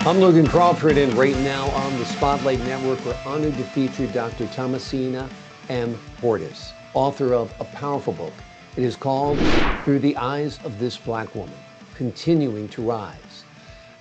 I'm Logan Crawford, and right now on the Spotlight Network, we're honored to feature Dr. Thomasina M. Portis, author of a powerful book. It is called Through the Eyes of This Black Woman, Continuing to Rise.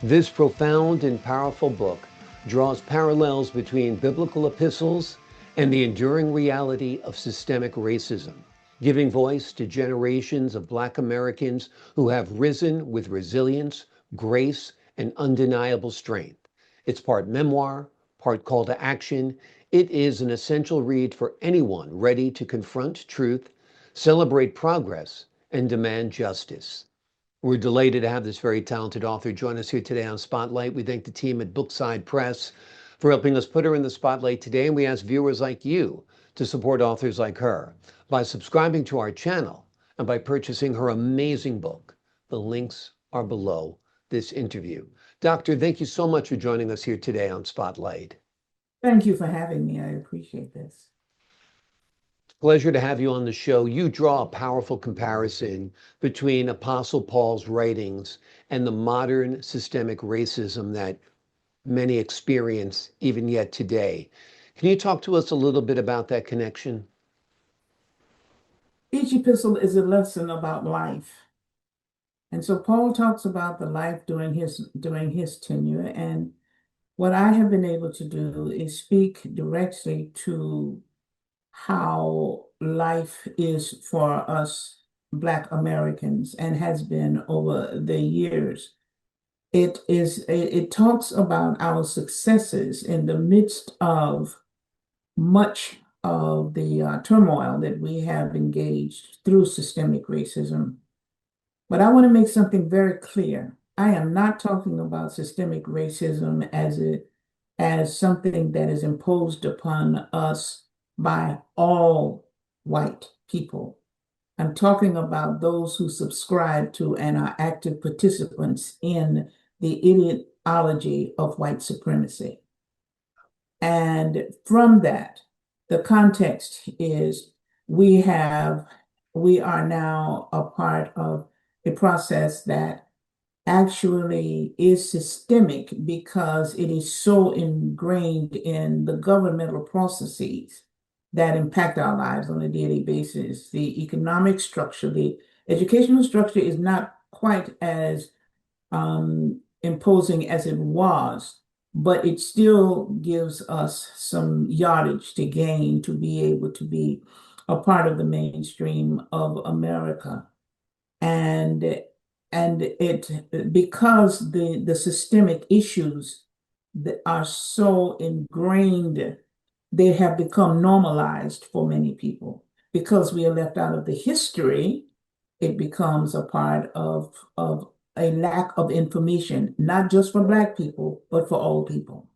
This profound and powerful book draws parallels between biblical epistles and the enduring reality of systemic racism, giving voice to generations of Black Americans who have risen with resilience, grace, and undeniable strength. It's part memoir, part call to action. It is an essential read for anyone ready to confront truth, celebrate progress, and demand justice. We're delighted to have this very talented author join us here today on Spotlight. We thank the team at Bookside Press for helping us put her in the spotlight today, and we ask viewers like you to support authors like her by subscribing to our channel and by purchasing her amazing book. The links are below this interview. Doctor, thank you so much for joining us here today on Spotlight. Thank you for having me. I appreciate this. Pleasure to have you on the show. You draw a powerful comparison between Apostle Paul's writings and the modern systemic racism that many experience even yet today. Can you talk to us a little bit about that connection? Each epistle is a lesson about life. And so Paul talks about the life during his tenure. And what I have been able to do is speak directly to how life is for us Black Americans and has been over the years. It talks about our successes in the midst of much of the turmoil that we have engaged through systemic racism. But I want to make something very clear. I am not talking about systemic racism as something that is imposed upon us by all white people. I'm talking about those who subscribe to and are active participants in the ideology of white supremacy. And from that, the context is we are now a part of a process that actually is systemic because it is so ingrained in the governmental processes that impact our lives on a daily basis. The economic structure, the educational structure is not quite as imposing as it was, but it still gives us some yardage to gain to be able to be a part of the mainstream of America. And it because the systemic issues that are so ingrained, they have become normalized for many people. Because we are left out of the history, it becomes a part of a lack of information, not just for Black people, but for all people.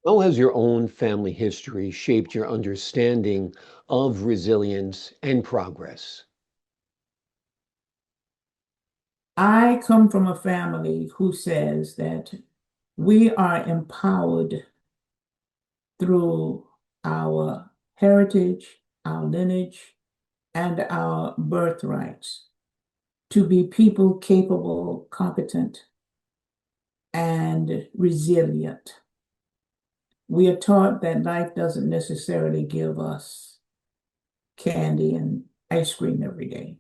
How has your own family history shaped your understanding of resilience and progress? I come from a family who says that we are empowered through our heritage, our lineage, and our birthrights to be people capable, competent, and resilient. We are taught that life doesn't necessarily give us candy and ice cream every day.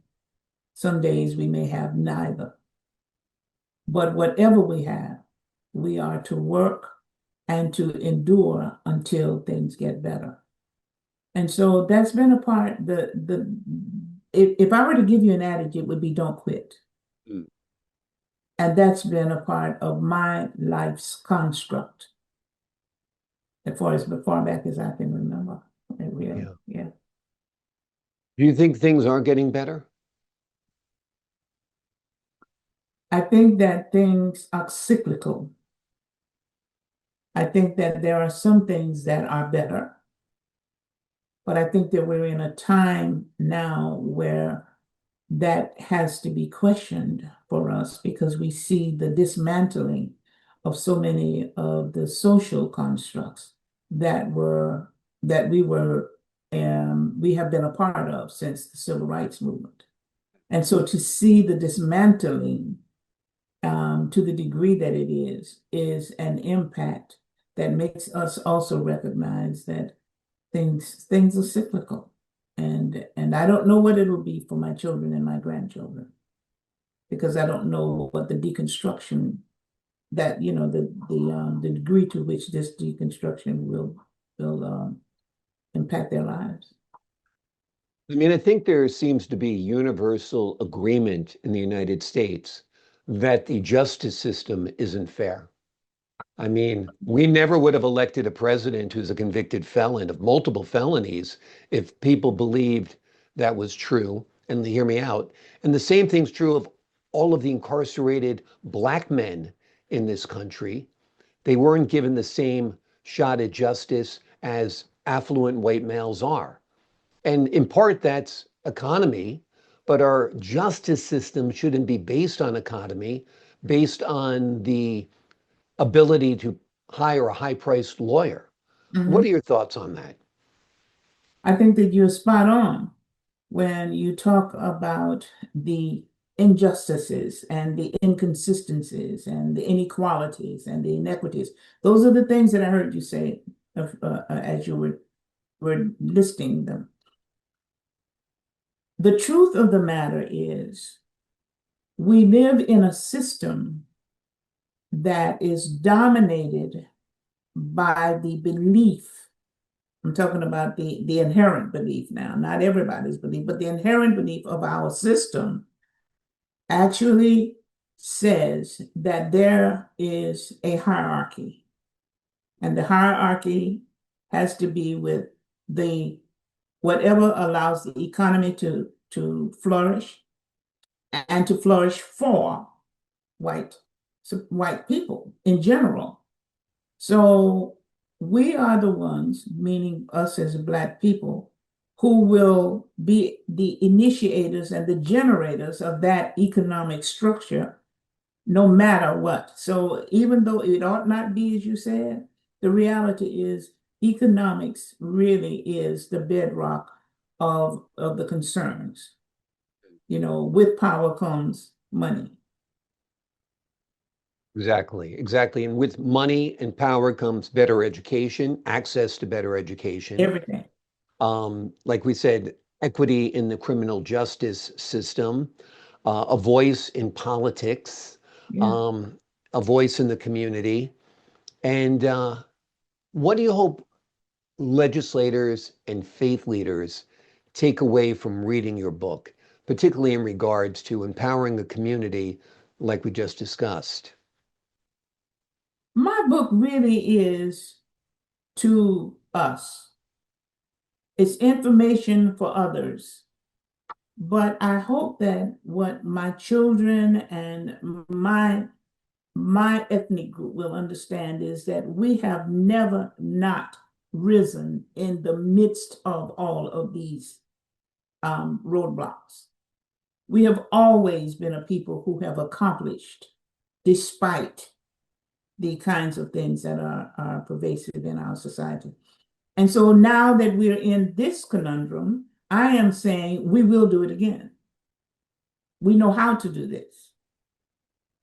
Some days we may have neither. But whatever we have, we are to work and to endure until things get better. And so that's been a part, if I were to give you an adage, it would be don't quit. Mm. And that's been a part of my life's construct as far back as I can remember. Really, yeah. Do you think things are getting better? I think that things are cyclical. I think that there are some things that are better, but I think that we're in a time now where that has to be questioned for us because we see the dismantling of so many of the social constructs that we have been a part of since the Civil Rights Movement. And so to see the dismantling to the degree that it is an impact that makes us also recognize that things are cyclical. And I don't know what it'll be for my children and my grandchildren, because I don't know what the deconstruction that, the degree to which this deconstruction will impact their lives. I mean, I think there seems to be universal agreement in the United States that the justice system isn't fair. I mean, we never would have elected a president who's a convicted felon of multiple felonies if people believed that was true. And hear me out. And the same thing's true of all of the incarcerated Black men in this country. They weren't given the same shot at justice as affluent white males are. And in part, that's economy, but our justice system shouldn't be based on economy, based on the ability to hire a high-priced lawyer. What Mhm. are your thoughts on that? I think that you're spot on when you talk about the injustices and the inconsistencies and the inequalities and the inequities. Those are the things that I heard you say as you were listing them. The truth of the matter is, we live in a system that is dominated by the belief. I'm talking about the inherent belief now, not everybody's belief, but the inherent belief of our system actually says that there is a hierarchy. And the hierarchy has to be with the whatever allows the economy to flourish and to flourish for white, white people in general. So we are the ones, meaning us as Black people, who will be the initiators and the generators of that economic structure, no matter what. So even though it ought not be, as you said, the reality is economics really is the bedrock of the concerns. With power comes money. Exactly, exactly. And with money and power comes better education, access to better education. Everything. Like we said, equity in the criminal justice system, a voice in politics, Yeah. um, a voice in the community. And what do you hope legislators and faith leaders take away from reading your book, particularly in regards to empowering the community, like we just discussed? My book really is to us. It's information for others. But I hope that what my children and my ethnic group will understand is that we have never not risen in the midst of all of these roadblocks. We have always been a people who have accomplished despite the kinds of things that are pervasive in our society. And so now that we're in this conundrum, I am saying we will do it again. We know how to do this.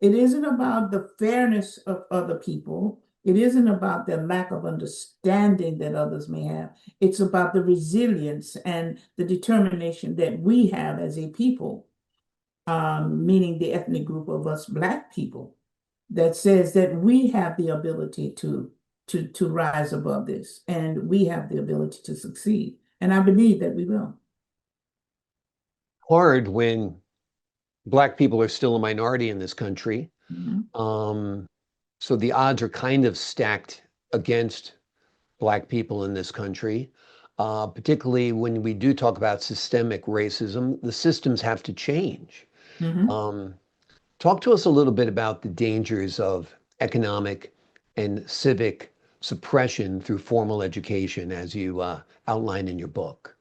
It isn't about the fairness of other people. It isn't about the lack of understanding that others may have. It's about the resilience and the determination that we have as a people, meaning the ethnic group of us Black people, that says that we have the ability to rise above this, and we have the ability to succeed. And I believe that we will. Hard when Black people are still a minority in this country. Mhm. Um, so the odds are kind of stacked against Black people in this country, particularly when we do talk about systemic racism. The systems have to change. Mhm. Um, Talk to us a little bit about the dangers of economic and civic suppression through formal education, as you outline in your book.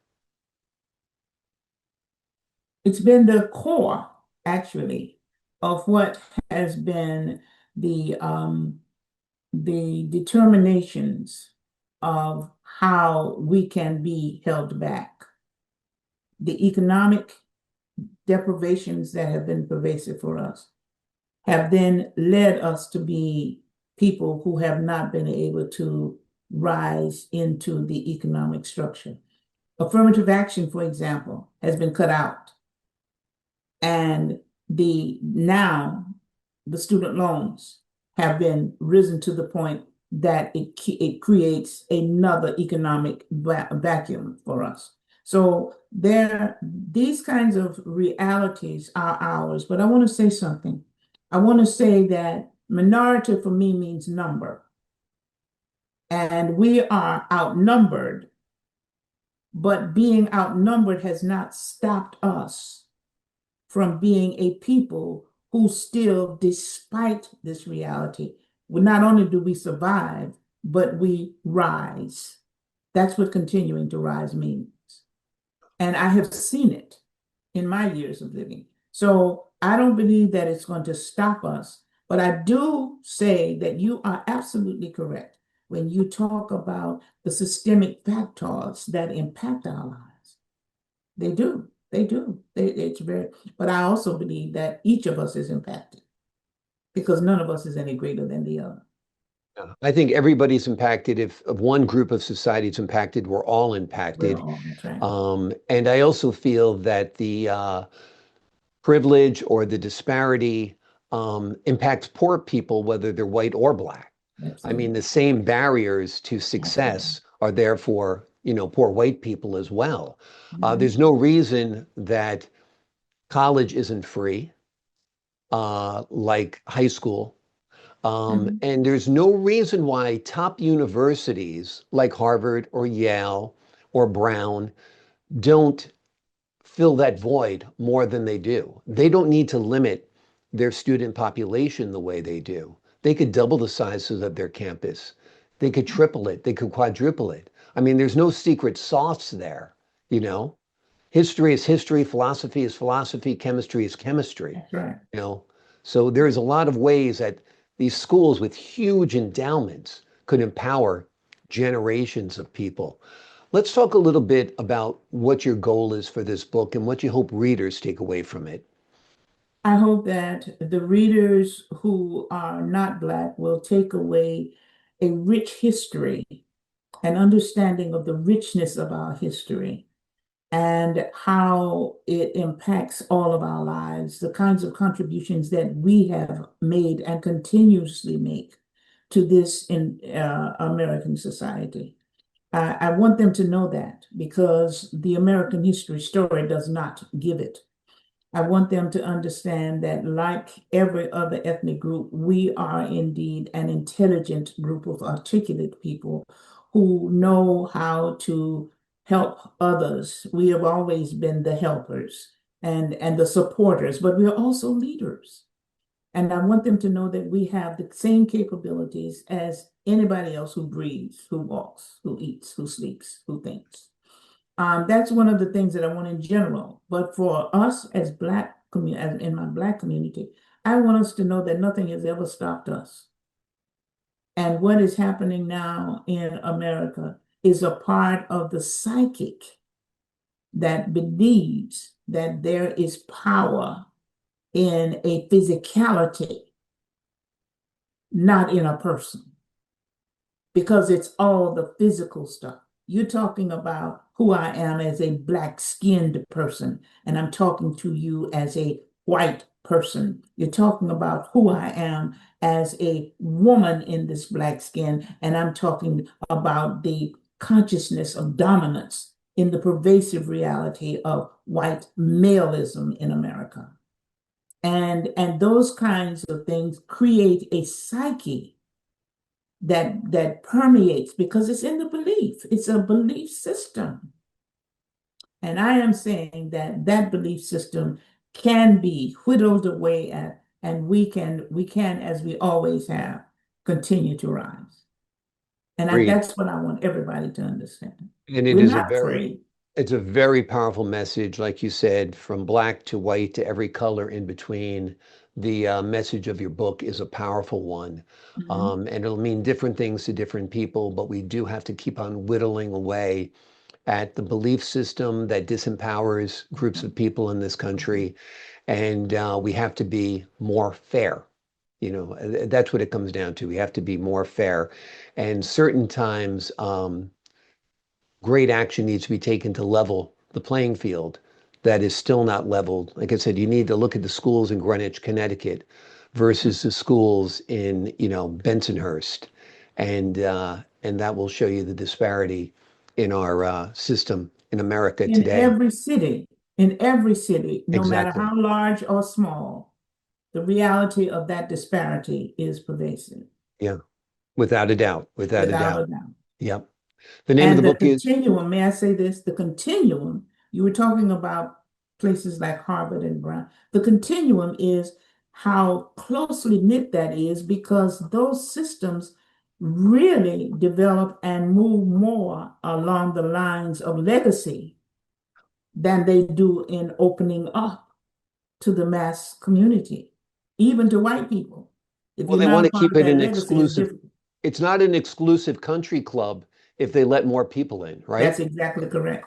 It's been the core, actually, of what has been the determinations of how we can be held back. The economic deprivations that have been pervasive for us, have then led us to be people who have not been able to rise into the economic structure. Affirmative action, for example, has been cut out. And now the student loans have been risen to the point that it creates another economic vacuum for us. So these kinds of realities are ours. But I want to say something. I want to say that minority for me means number. And we are outnumbered, but being outnumbered has not stopped us from being a people who still, despite this reality, not only do we survive, but we rise. That's what continuing to rise means. And I have seen it in my years of living. So I don't believe that it's going to stop us, but I do say that you are absolutely correct when you talk about the systemic factors that impact our lives. They do. They do. It's very, but I also believe that each of us is impacted because none of us is any greater than the other. Yeah. I think everybody's impacted. If one group of society is impacted, we're all We're impacted. all on track. And I also feel that the privilege or the disparity impacts poor people, whether they're white or black. I mean, Absolutely. the same barriers to Absolutely. success are there for, poor white people as well. Mhm. There's no reason that college isn't free, like high school. Mhm. And there's no reason why top universities like Harvard or Yale or Brown don't fill that void more than they do. They don't need to limit their student population the way they do. They could double the sizes of their campus. They could triple it. They could quadruple it. I mean, there's no secret sauce there, you know? History is history, philosophy is philosophy, chemistry is chemistry, That's right. you know? So there's a lot of ways that these schools with huge endowments could empower generations of people. Let's talk a little bit about what your goal is for this book and what you hope readers take away from it. I hope that the readers who are not Black will take away a rich history, an understanding of the richness of our history and how it impacts all of our lives, the kinds of contributions that we have made and continuously make to this in American society. I want them to know that because the American history story does not give it. I want them to understand that, like every other ethnic group, we are indeed an intelligent group of articulate people who know how to help others. We have always been the helpers and the supporters, but we are also leaders. And I want them to know that we have the same capabilities as anybody else who breathes, who walks, who eats, who sleeps, who thinks. That's one of the things that I want in general. But for us as as in my Black community, I want us to know that nothing has ever stopped us. And what is happening now in America is a part of the psychic that believes that there is power in a physicality, not in a person, because it's all the physical stuff. You're talking about who I am as a black-skinned person, and I'm talking to you as a white person. You're talking about who I am as a woman in this black skin, and I'm talking about the consciousness of dominance in the pervasive reality of white maleism in America. And those kinds of things create a psyche that permeates because it's in the belief. It's a belief system. And I am saying that that belief system can be whittled away at, and we can, as we always have, continue to rise. And Agreed. that's what I want everybody to understand. And it We're is a not very, afraid. it's a very powerful message, like you said, from black to white to every color in between. The message of your book is a powerful one. Mhm. And it'll mean different things to different people, but we do have to keep on whittling away at the belief system that disempowers groups of people in this country. And we have to be more fair. That's what it comes down to. We have to be more fair. And certain times, great action needs to be taken to level the playing field that is still not leveled. Like I said, you need to look at the schools in Greenwich, Connecticut versus the schools in, Bensonhurst. And that will show you the disparity in our system in America In today. every city, no matter Exactly. how large or small, the reality of that disparity is pervasive, Yeah. Without a doubt. Without a without doubt. a doubt. Yep. The name of the And the book is, continuum, may I say this? The continuum, you were talking about places like Harvard and Brown. The continuum is how closely knit that is because those systems really develop and move more along the lines of legacy than they do in opening up to the mass community, even to white people. If well, you're they not want a to part keep of it that an legacy, it's exclusive. different. It's not an exclusive country club if they let more people in, right? That's exactly correct.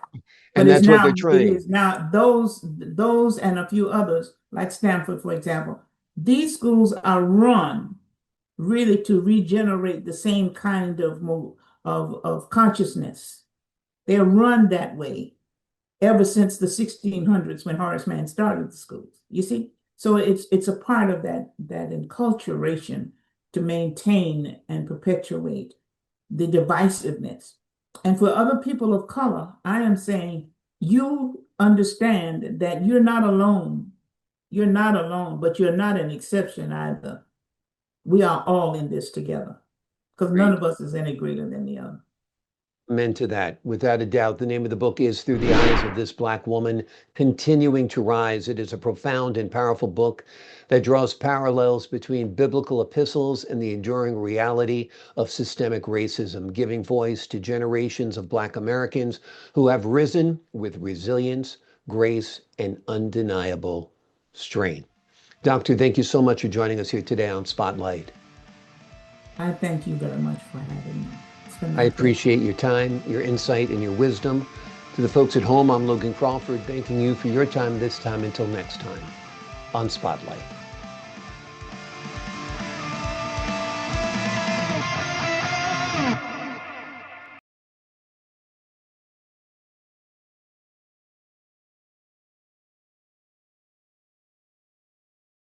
But And it's that's what they're now, it trying. is now those and a few others, like Stanford, for example, these schools are run really to regenerate the same kind of of consciousness. They're run that way ever since the 1600s when Horace Mann started the schools. You see? So it's a part of that enculturation to maintain and perpetuate the divisiveness. And for other people of color, I am saying you understand that you're not alone. You're not alone, but you're not an exception either. We are all in this together because none Great. of us is any greater than the other. Amen to that. Without a doubt, the name of the book is Through the Eyes of This Black Woman, Continuing to Rise. It is a profound and powerful book that draws parallels between biblical epistles and the enduring reality of systemic racism, giving voice to generations of Black Americans who have risen with resilience, grace, and undeniable strength. Doctor, thank you so much for joining us here today on Spotlight. I thank you very much for having me. It's been I my pleasure. appreciate your time, your insight, and your wisdom. To the folks at home, I'm Logan Crawford, thanking you for your time this time. Until next time on Spotlight.